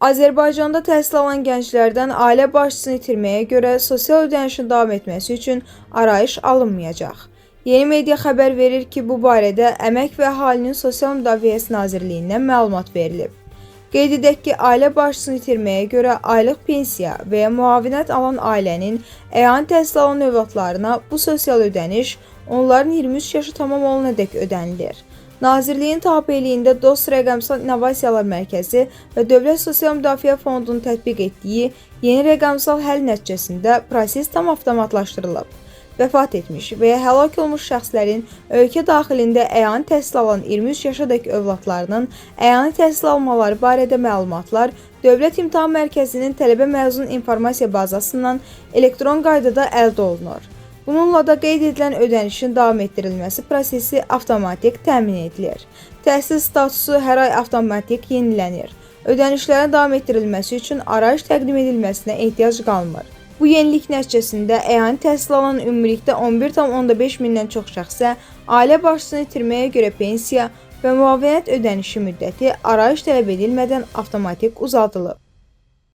Azərbaycanda təhsil alan gənclərdən ailə başçısını itirməyə görə sosial ödənişin davam etməsi üçün arayış alınmayacaq. Yeni Media xəbər verir ki, bu barədə Əmək və Əhalinin Sosial Müdafiəsi Nazirliyindən məlumat verilib. Qeyd edək ki, ailə başçısını itirməyə görə aylıq pensiya və ya müavinət alan ailənin əyani təhsil alan övladlarına bu sosial ödəniş onların 23 yaşı tamam olunadək ödənilir. Nazirliyin tabeliyində DOST Rəqəmsal İnnovasiyalar Mərkəzi və Dövlət Sosial Müdafiə Fondunun tətbiq etdiyi yeni rəqəmsal həll nəticəsində proses tam avtomatlaşdırılıb. Vəfat etmiş və ya həlak olmuş şəxslərin ölkə daxilində əyani təhsil alan 23 yaşadək övladlarının əyani təhsil almaları barədə məlumatlar Dövlət İmtahan Mərkəzinin tələbə məzun informasiya bazasından elektron qaydada əldə olunur. Bununla da qeyd edilən ödənişin davam etdirilməsi prosesi avtomatik təmin edilir. Təhsil statusu hər ay avtomatik yenilənir. Ödənişlərin davam etdirilməsi üçün arayış təqdim edilməsinə ehtiyac qalmır. Bu yenilik nəticəsində əyani təhsil alan ümumilikdə 11,5 mindən çox şəxsə ailə başçısını itirməyə görə pensiya və müavinət ödənişi müddəti arayış tələb edilmədən avtomatik uzadılıb.